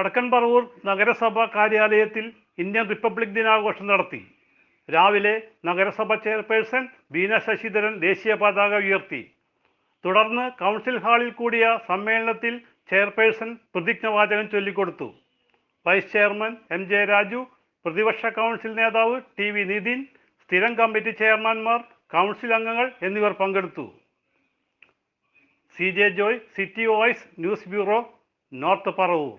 വടക്കൻ പറവൂർ നഗരസഭ കാര്യാലയത്തിൽ Indian republic ദിനാഘോഷം നടത്തി. രാവിലെ നഗരസഭ ചെയർപേഴ്സൺ ബീന ശശിധരൻ ദേശീയ പതാക ഉയർത്തി. തുടർന്ന് കൗൺസിൽ ഹാളിൽ കൂടിയ സമ്മേളനത്തിൽ ചെയർപേഴ്സൺ പ്രതിജ്ഞാവാചകം ചൊല്ലിക്കൊടുത്തു. Vice chairman M J Raju, പ്രതിപക്ഷ കൗൺസിൽ നേതാവ് ടി വി നിതിൻ, സ്ഥിരം കമ്മിറ്റി ചെയർമാൻമാർ, കൗൺസിൽ അംഗങ്ങൾ എന്നിവർ പങ്കെടുത്തു. C J Joy, city voice news bureau, north Paravur.